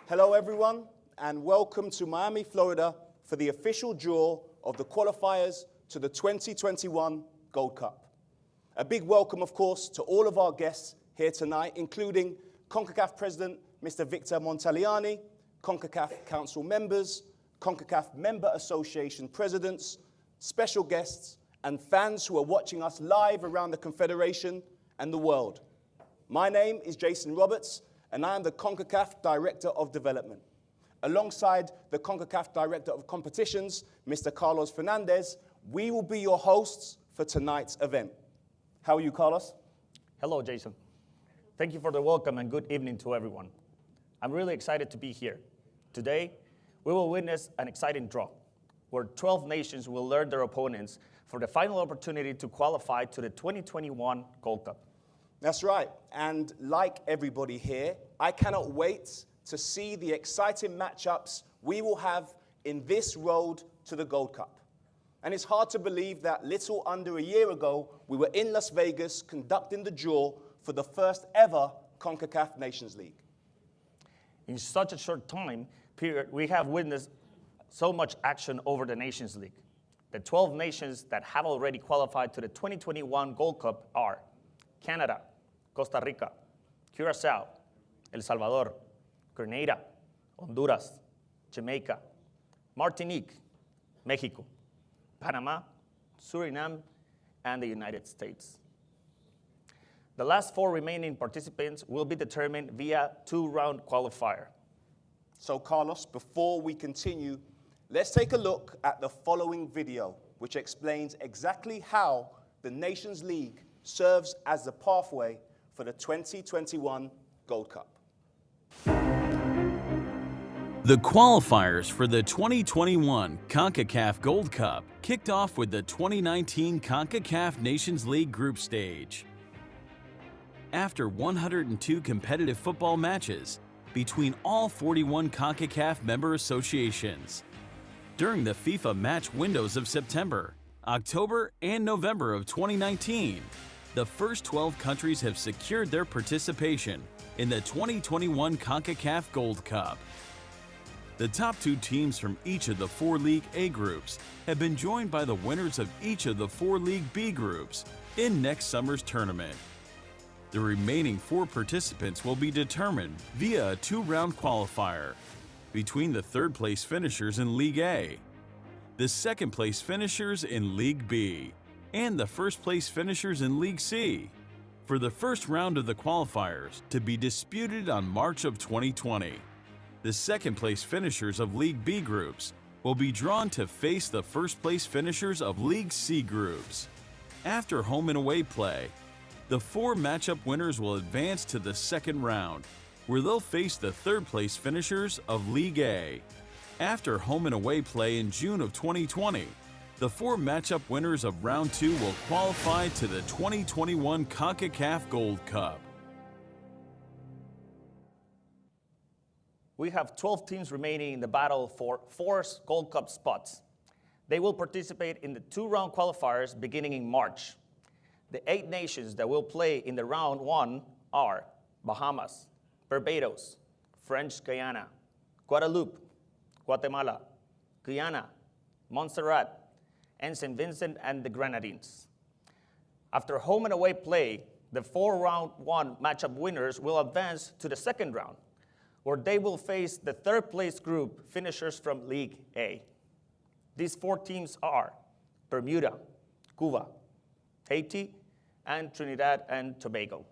Hello everyone, and welcome to Miami, Florida for the official draw of the qualifiers to the 2021 Gold Cup. A big welcome, of course, to all of our guests here tonight, including Concacaf President Mr. Victor Montagliani, Concacaf Council members, Concacaf Member Association presidents, special guests, and fans who are watching us live around the Confederation and the world. My name is Jason Roberts, and I am the Concacaf Director of Development. Alongside the Concacaf Director of Competitions, Mr. Carlos Fernandez, we will be your hosts for tonight's event. How are you, Carlos? Hello, Jason. Thank you for the welcome and good evening to everyone. I'm really excited to be here. Today, we will witness an exciting draw, where 12 nations will learn their opponents for the final opportunity to qualify to the 2021 Gold Cup. That's right, and like everybody here, I cannot wait to see the exciting matchups we will have in this road to the Gold Cup. And it's hard to believe that little under a year ago, we were in Las Vegas conducting the draw for the first ever CONCACAF Nations League. In such a short time period, we have witnessed so much action over the Nations League. The 12 nations that have already qualified to the 2021 Gold Cup are Canada, Costa Rica, Curacao, El Salvador, Grenada, Honduras, Jamaica, Martinique, Mexico, Panama, Suriname, and the United States. The last 4 remaining participants will be determined via 2-round qualifier. So Carlos, before we continue, let's take a look at the following video, which explains exactly how the Nations League serves as the pathway for the 2021 Gold Cup. The qualifiers for the 2021 CONCACAF Gold Cup kicked off with the 2019 CONCACAF Nations League group stage. After 102 competitive football matches between all 41 CONCACAF member associations, during the FIFA match windows of September, October, and November of 2019, the first 12 countries have secured their participation in the 2021 CONCACAF Gold Cup. The top 2 teams from each of the 4 League A groups have been joined by the winners of each of the 4 League B groups in next summer's tournament. The remaining 4 participants will be determined via a 2-round qualifier between the 3rd-place finishers in League A, the 2nd-place finishers in League B, and the 1st-place finishers in League C, for the first round of the qualifiers to be disputed on March of 2020. The 2nd-place finishers of League B groups will be drawn to face the 1st-place finishers of League C groups. After home and away play, the 4 matchup winners will advance to the 2nd round, where they'll face the 3rd-place finishers of League A. After home and away play in June of 2020, the 4 matchup winners of Round 2 will qualify to the 2021 CONCACAF Gold Cup. We have 12 teams remaining in the battle for 4 Gold Cup spots. They will participate in the 2-round qualifiers beginning in March. The 8 nations that will play in the Round 1 are Bahamas, Barbados, French Guiana, Guadeloupe, Guatemala, Guyana, Montserrat, and St. Vincent and the Grenadines. After home and away play, the 4 Round 1 matchup winners will advance to the 2nd round, where they will face the 3rd-place group finishers from League A. These 4 teams are Bermuda, Cuba, Haiti, and Trinidad and Tobago.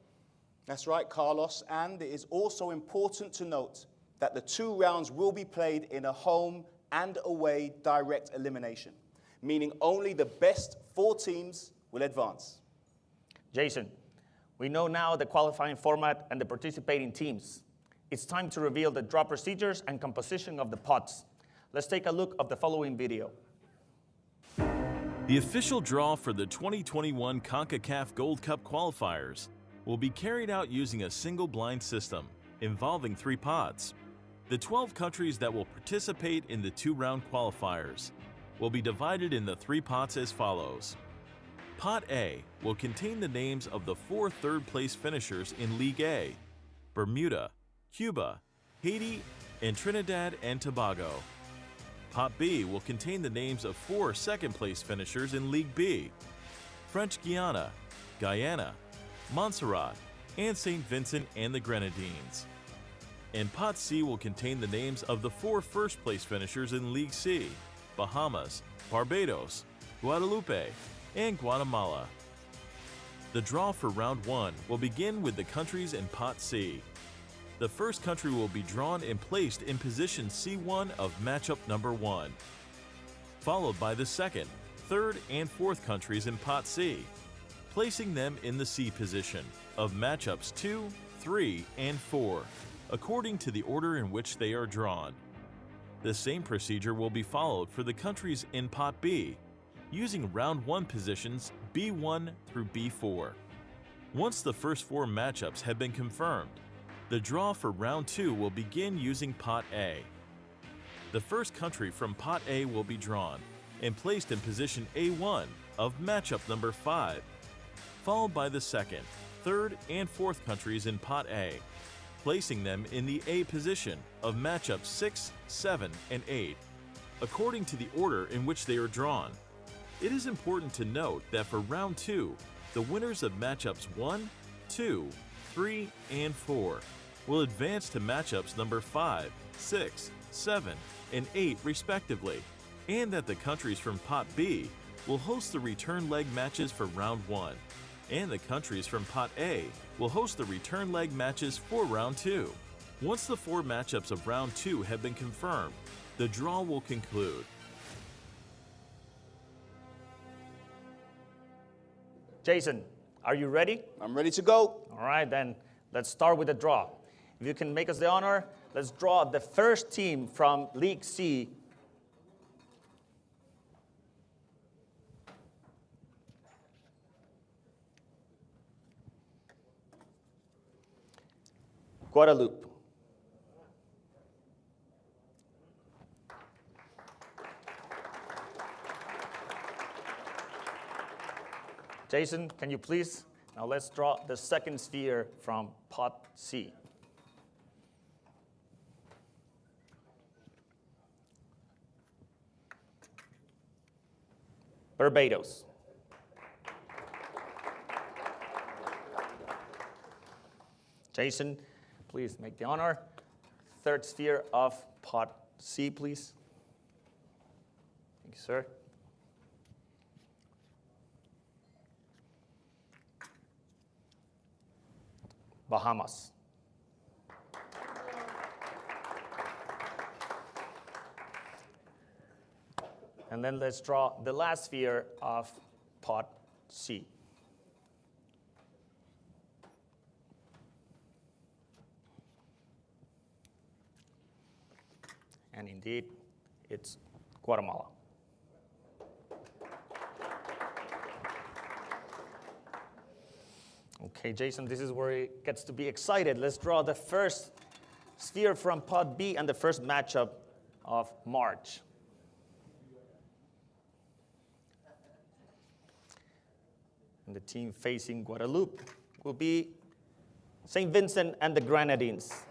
That's right, Carlos, and it is also important to note that the 2 rounds will be played in a home and away direct elimination, meaning only the best 4 teams will advance. Jason, we know now the qualifying format and the participating teams. It's time to reveal the draw procedures and composition of the pots. Let's take a look at the following video. The official draw for the 2021 CONCACAF Gold Cup qualifiers will be carried out using a single blind system involving 3 pots. The 12 countries that will participate in the 2-round qualifiers will be divided into 3 pots as follows. Pot A will contain the names of the 4 third-place finishers in League A: Bermuda, Cuba, Haiti, and Trinidad and Tobago. Pot B will contain the names of 4 second-place finishers in League B: French Guiana, Guyana, Montserrat, and St. Vincent and the Grenadines. And Pot C will contain the names of the 4 first-place finishers in League C: Bahamas, Barbados, Guadeloupe, and Guatemala. The draw for Round 1 will begin with the countries in Pot C. The first country will be drawn and placed in position C1 of matchup number 1, followed by the second, third, and fourth countries in Pot C, placing them in the C position of matchups 2, 3, and 4, according to the order in which they are drawn. The same procedure will be followed for the countries in Pot B, using Round 1 positions B1 through B4. Once the first 4 matchups have been confirmed, the draw for Round 2 will begin using Pot A. The first country from Pot A will be drawn and placed in position A1 of matchup number 5, followed by the second, third, and fourth countries in Pot A, placing them in the A position of matchups 6, 7, and 8, according to the order in which they are drawn. It is important to note that for Round 2, the winners of matchups 1, 2, 3, and 4 will advance to matchups number 5, 6, 7, and 8 respectively, and that the countries from Pot B will host the return leg matches for Round 1, and the countries from Pot A will host the return leg matches for Round 2. Once the 4 matchups of Round 2 have been confirmed, the draw will conclude. Jason, are you ready? I'm ready to go. All right, then let's start with the draw. If you can make us the honor, let's draw the first team from League C. Guadeloupe. Jason, can you please? Now let's draw the second sphere from Pot C. Barbados. Jason, please make the honor. Third sphere of Pot C, please. Thank you, sir. Bahamas. And then let's draw the last sphere of Pot C. And indeed, it's Guatemala. Okay, Jason, this is where it gets to be excited. Let's draw the first sphere from Pot B and the first matchup of March. And the team facing Guadeloupe will be St. Vincent and the Grenadines.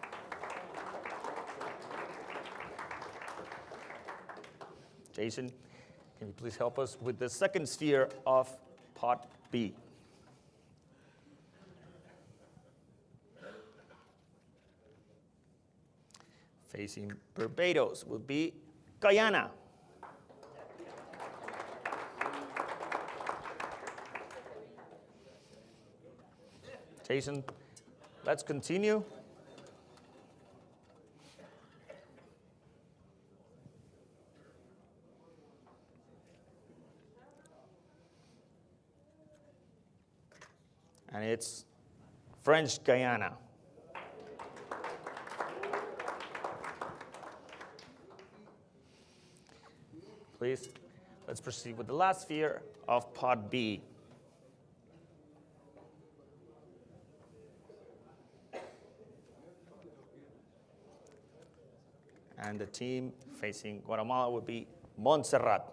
Jason, can you please help us with the second sphere of Pot B? Facing Barbados will be Guyana. Jason, let's continue. And it's French Guiana. Please, let's proceed with the last sphere of Pot B. And the team facing Guatemala will be Montserrat.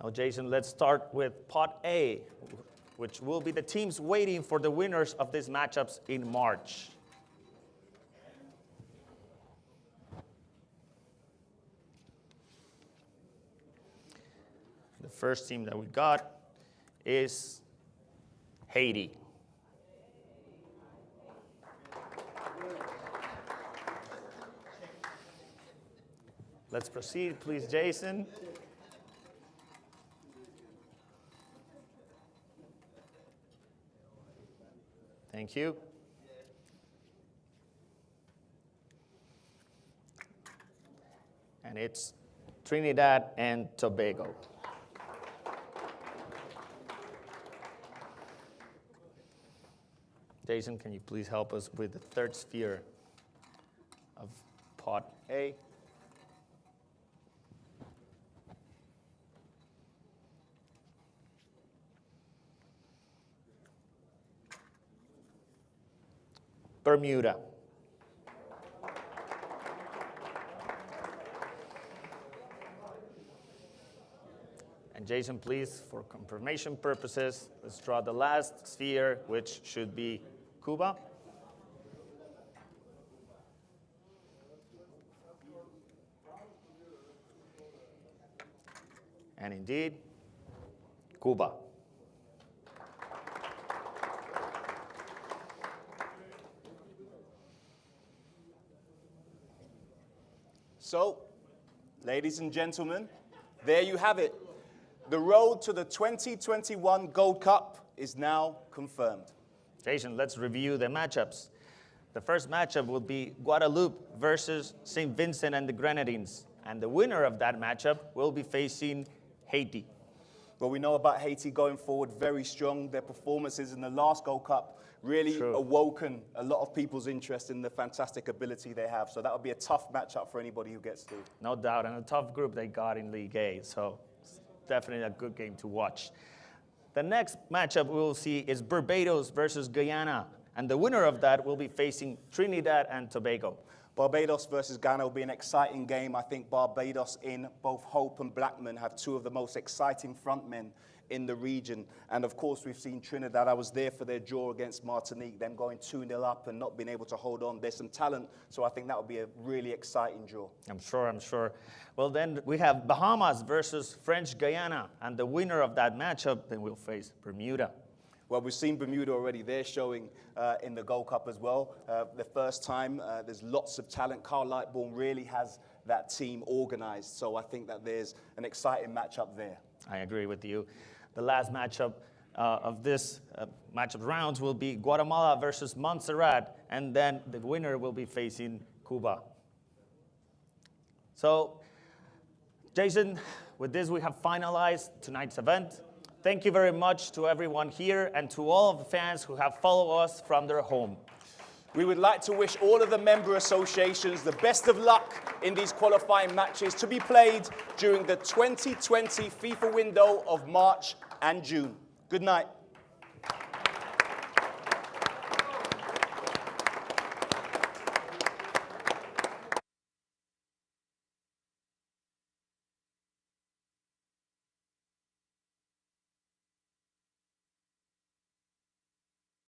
Now, Jason, let's start with Pot A. which will be the teams waiting for the winners of these matchups in March. The first team that we got is Haiti. Let's proceed, please, Jason. Thank you. And it's Trinidad and Tobago. Jason, can you please help us with the third sphere of pot A? Bermuda. And Jason, please, for confirmation purposes, let's draw the last sphere, which should be Cuba. And indeed, Cuba. So, ladies and gentlemen, there you have it. The road to the 2021 Gold Cup is now confirmed. Jason, let's review the matchups. The first matchup will be Guadeloupe versus St. Vincent and the Grenadines. And the winner of that matchup will be facing Haiti. Well, we know about Haiti going forward very strong. Their performances in the last Gold Cup really awoken a lot of people's interest in the fantastic ability they have. So that would be a tough matchup for anybody who gets through. No doubt, and a tough group they got in League A. So it's definitely a good game to watch. The next matchup we will see is Barbados versus Guyana. And the winner of that will be facing Trinidad and Tobago. Barbados versus Ghana will be an exciting game. I think Barbados in both Hope and Blackman have two of the most exciting frontmen in the region. And of course, we've seen Trinidad. I was there for their draw against Martinique, them going 2-0 up and not being able to hold on. There's some talent, so I think that will be a really exciting draw. I'm sure. Well, then we have Bahamas versus French Guiana. And the winner of that matchup then will face Bermuda. Well, we've seen Bermuda already. They're showing in the Gold Cup as well. The first time, there's lots of talent. Carl Lightbourne really has that team organized. So I think that there's an exciting matchup there. I agree with you. The last matchup of this matchup rounds will be Guatemala versus Montserrat. And then the winner will be facing Cuba. So, Jason, with this we have finalized tonight's event. Thank you very much to everyone here and to all of the fans who have followed us from their home. We would like to wish all of the member associations the best of luck in these qualifying matches to be played during the 2020 FIFA window of March and June. Good night.